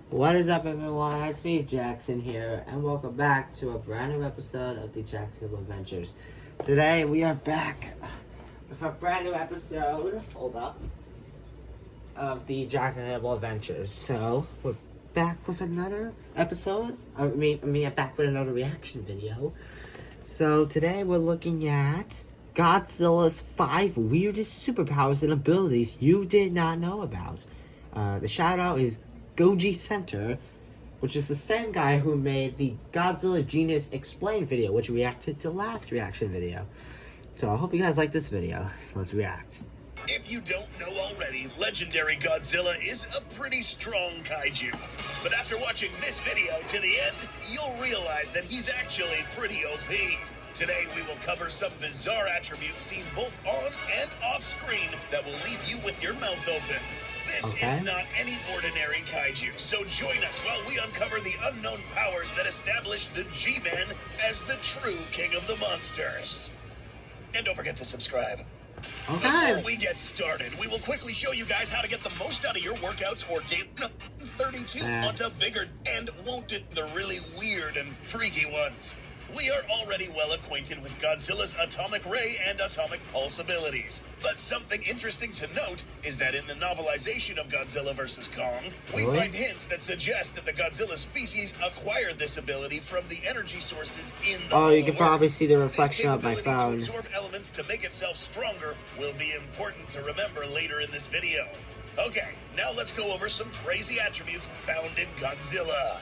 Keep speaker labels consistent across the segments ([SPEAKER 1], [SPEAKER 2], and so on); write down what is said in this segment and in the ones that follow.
[SPEAKER 1] What is up, everyone? It's me, Jaxson here, and welcome back to a brand new episode of the Jaxson Adventures. Today, we are back with a brand new episode, of the Jaxson Adventures. So, we're back with another episode. Back with another reaction video. So, today we're looking at Godzilla's 5 weirdest superpowers and abilities you did not know about. The shout out is Goji Center, which is the same guy who made the Godzilla Genius Explained video, which reacted to last reaction video. So I hope you guys like this video. Let's react.
[SPEAKER 2] If you don't know already, legendary Godzilla is a pretty strong kaiju. But after watching this video to the end, you'll realize that he's actually pretty OP. Today we will cover some bizarre attributes seen both on and off screen that will leave you with your mouth open. This is not any ordinary kaiju, so join us while we uncover the unknown powers that establish the G-Man as the true king of the monsters. And don't forget to subscribe. Before we get started, we will quickly show you guys how to get the most out of your workouts or daily 32 onto bigger and won't it the really weird and freaky ones. We are already well acquainted with Godzilla's atomic ray and atomic pulse abilities. But something interesting to note is that in the novelization of Godzilla vs. Kong, we find hints that suggest that the Godzilla species acquired this ability from the energy sources in the
[SPEAKER 1] you can probably see the reflection of my phone.
[SPEAKER 2] This capability to absorb elements to make itself stronger will be important to remember later in this video. Okay, now let's go over some crazy attributes found in Godzilla.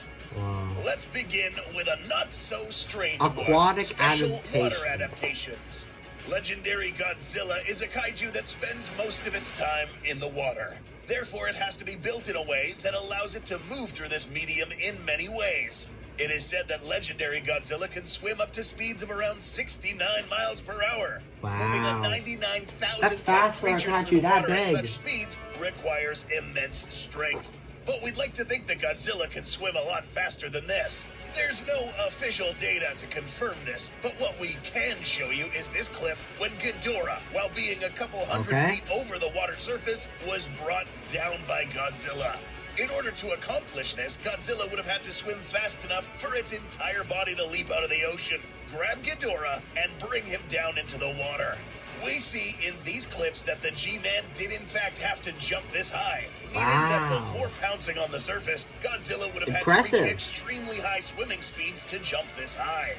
[SPEAKER 2] Let's begin with a not-so-strange one. Special water adaptations. Legendary Godzilla is a kaiju that spends most of its time in the water. Therefore, it has to be built in a way that allows it to move through this medium in many ways. It is said that legendary Godzilla can swim up to speeds of around 69 miles per hour. Moving a 99,000-ton creature through the water at such speeds requires immense strength. But we'd like to think that Godzilla can swim a lot faster than this. There's no official data to confirm this, but what we can show you is this clip when Ghidorah, while being a couple hundred feet over the water surface, was brought down by Godzilla. In order to accomplish this, Godzilla would have had to swim fast enough for its entire body to leap out of the ocean, grab Ghidorah, and bring him down into the water. We see in these clips that the G-Man did in fact have to jump this high, meaning that before pouncing on the surface, Godzilla would have had to reach extremely high swimming speeds to jump this high.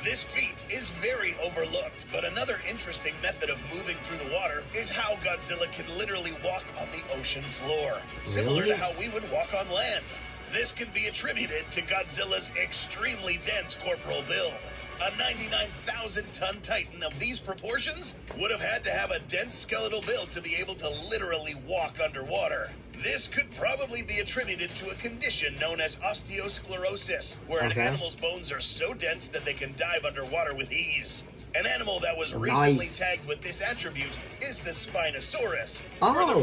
[SPEAKER 2] This feat is very overlooked, but another interesting method of moving through the water is how Godzilla can literally walk on the ocean floor, similar to how we would walk on land. This can be attributed to Godzilla's extremely dense corporal build. A 99,000-ton titan of these proportions would have had to have a dense skeletal build to be able to literally walk underwater. This could probably be attributed to a condition known as osteosclerosis, where an animal's bones are so dense that they can dive underwater with ease. An animal that was recently tagged with this attribute is the Spinosaurus.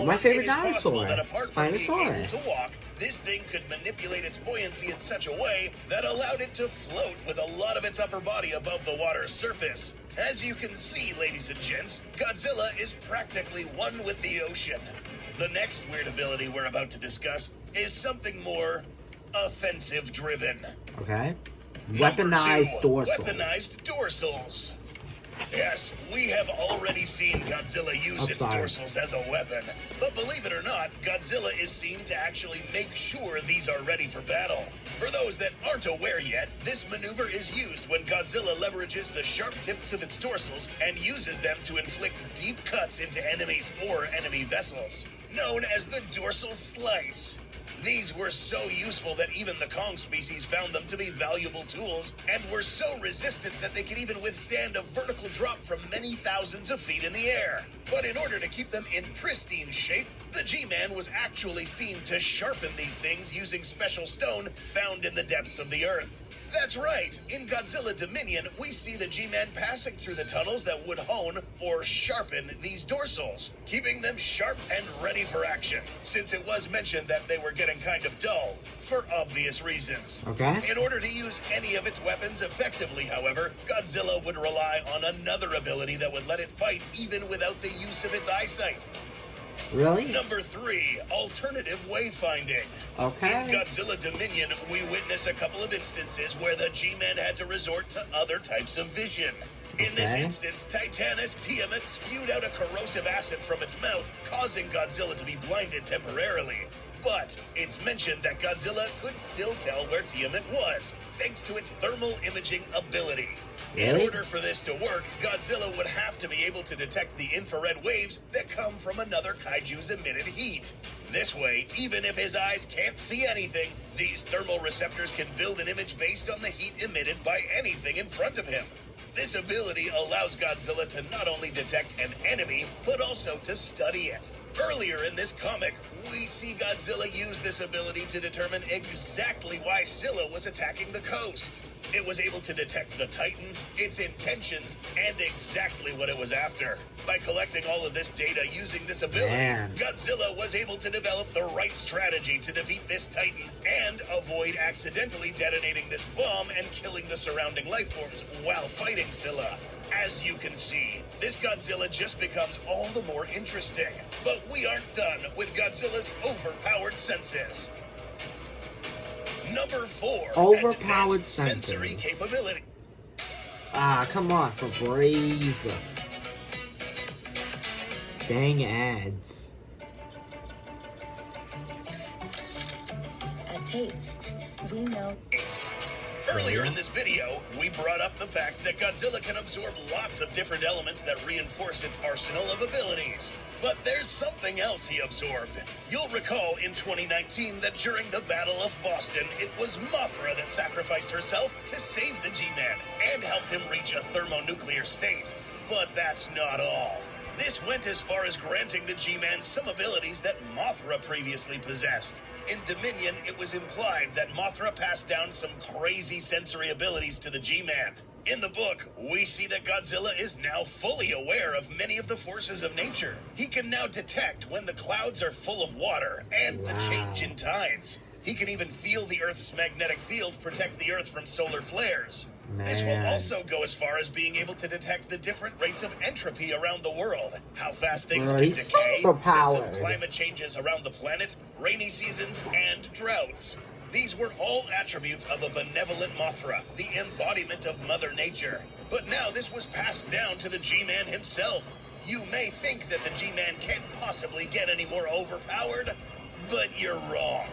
[SPEAKER 1] My favorite
[SPEAKER 2] dinosaur. That apart from being able
[SPEAKER 1] Spinosaurus.
[SPEAKER 2] to walk, this thing could manipulate its buoyancy in such a way that allowed it to float with a lot of its upper body above the water's surface. As you can see, ladies and gents, Godzilla is practically one with the ocean. The next weird ability we're about to discuss is something more offensive-driven.
[SPEAKER 1] Weaponized dorsals.
[SPEAKER 2] Weaponized dorsals. Yes, we have already seen Godzilla use its dorsals as a weapon. But believe it or not, Godzilla is seen to actually make sure these are ready for battle. For those that aren't aware yet, this maneuver is used when Godzilla leverages the sharp tips of its dorsals and uses them to inflict deep cuts into enemies or enemy vessels, known as the dorsal slice. These were so useful that even the Kong species found them to be valuable tools and were so resistant that they could even withstand a vertical drop from many thousands of feet in the air. But in order to keep them in pristine shape, the G-Man was actually seen to sharpen these things using special stone found in the depths of the earth. That's right, in Godzilla Dominion, we see the G-Man passing through the tunnels that would hone or sharpen these dorsals, keeping them sharp and ready for action, since it was mentioned that they were getting kind of dull, for obvious reasons. In order to use any of its weapons effectively, however, Godzilla would rely on another ability that would let it fight even without the use of its eyesight.
[SPEAKER 1] Really?
[SPEAKER 2] Number 3, alternative wayfinding.
[SPEAKER 1] Okay.
[SPEAKER 2] In Godzilla Dominion, we witness a couple of instances where the G-Man had to resort to other types of vision. In this instance, Titanus Tiamat spewed out a corrosive acid from its mouth, causing Godzilla to be blinded temporarily. But it's mentioned that Godzilla could still tell where Tiamat was, thanks to its thermal imaging ability.
[SPEAKER 1] Really?
[SPEAKER 2] In order for this to work, Godzilla would have to be able to detect the infrared waves that come from another kaiju's emitted heat. This way, even if his eyes can't see anything, these thermal receptors can build an image based on the heat emitted by anything in front of him. This ability allows Godzilla to not only detect an enemy, but also to study it. Earlier in this comic, we see Godzilla use this ability to determine exactly why Scylla was attacking the coast. It was able to detect the Titan, its intentions, and exactly what it was after. By collecting all of this data using this ability, Godzilla was able to develop the right strategy to defeat this Titan and avoid accidentally detonating this bomb and killing the surrounding life forms while fighting Scylla. As you can see, this Godzilla just becomes all the more interesting. But we aren't done with Godzilla's overpowered senses. Number 4.
[SPEAKER 1] Overpowered
[SPEAKER 2] sensory
[SPEAKER 1] senses.
[SPEAKER 2] capability.
[SPEAKER 1] Ah, come on, Febreze. Dang ads.
[SPEAKER 3] At Tate's, we know.
[SPEAKER 2] Earlier in this video, we brought up the fact that Godzilla can absorb lots of different elements that reinforce its arsenal of abilities. But there's something else he absorbed. You'll recall in 2019 that during the Battle of Boston, it was Mothra that sacrificed herself to save the G-Man and helped him reach a thermonuclear state. But that's not all. This went as far as granting the G-Man some abilities that Mothra previously possessed. In Dominion, it was implied that Mothra passed down some crazy sensory abilities to the G-Man. In the book, we see that Godzilla is now fully aware of many of the forces of nature. He can now detect when the clouds are full of water and the change in tides. He can even feel the Earth's magnetic field protect the Earth from solar flares. This will also go as far as being able to detect the different rates of entropy around the world, how fast things can decay, sense of climate changes around the planet, rainy seasons, and droughts. These were all attributes of a benevolent Mothra, the embodiment of Mother Nature. But now this was passed down to the G-Man himself. You may think that the G-Man can't possibly get any more overpowered, but you're wrong.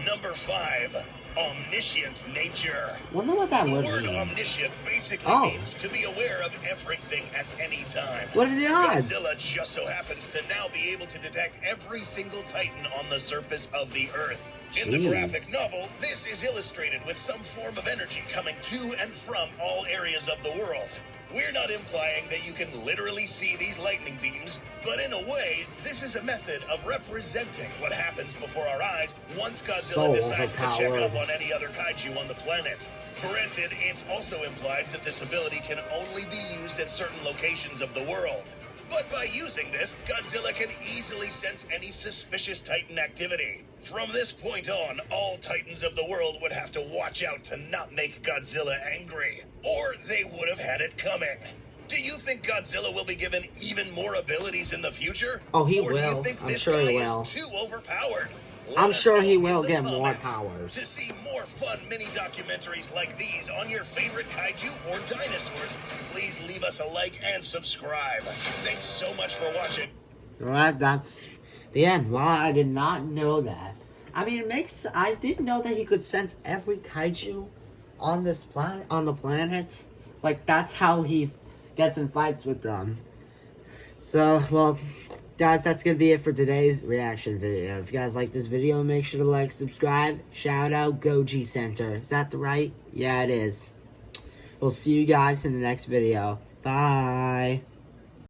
[SPEAKER 2] Number 5. Omniscient nature.
[SPEAKER 1] Wonder what that
[SPEAKER 2] The
[SPEAKER 1] word
[SPEAKER 2] word
[SPEAKER 1] means.
[SPEAKER 2] omniscient basically means to be aware of everything at any time.
[SPEAKER 1] What are the odds?
[SPEAKER 2] Godzilla just so happens to now be able to detect every single Titan on the surface of the Earth. In the graphic novel, this is illustrated with some form of energy coming to and from all areas of the world. We're not implying that you can literally see these lightning beams, but in a way, this is a method of representing what happens before our eyes once Godzilla decides to check up on any other kaiju on the planet. Granted, it's also implied that this ability can only be used at certain locations of the world. But by using this, Godzilla can easily sense any suspicious Titan activity. From this point on, all Titans of the world would have to watch out to not make Godzilla angry, or they would have had it coming. Do you think Godzilla will be given even more abilities in the future?
[SPEAKER 1] Oh, he
[SPEAKER 2] or do you
[SPEAKER 1] will.
[SPEAKER 2] think
[SPEAKER 1] I'm
[SPEAKER 2] this
[SPEAKER 1] sure
[SPEAKER 2] guy
[SPEAKER 1] he will.
[SPEAKER 2] is too overpowered?
[SPEAKER 1] I'm
[SPEAKER 2] Let us
[SPEAKER 1] sure
[SPEAKER 2] know
[SPEAKER 1] he
[SPEAKER 2] in
[SPEAKER 1] will
[SPEAKER 2] the
[SPEAKER 1] get more
[SPEAKER 2] comments.
[SPEAKER 1] powers.
[SPEAKER 2] To see more fun mini documentaries like these on your favorite kaiju or dinosaurs, please leave us a like and subscribe. Thanks so much for watching.
[SPEAKER 1] Alright, that's the end. Wow, I did not know that. I mean, I didn't know that he could sense every kaiju on this planet, on the planet. Like, that's how he gets in fights with them. So, well, guys, that's gonna be it for today's reaction video. If you guys like this video, make sure to like, subscribe, shout out Goji Center. Is that the right? Yeah, it is. We'll see you guys in the next video. Bye.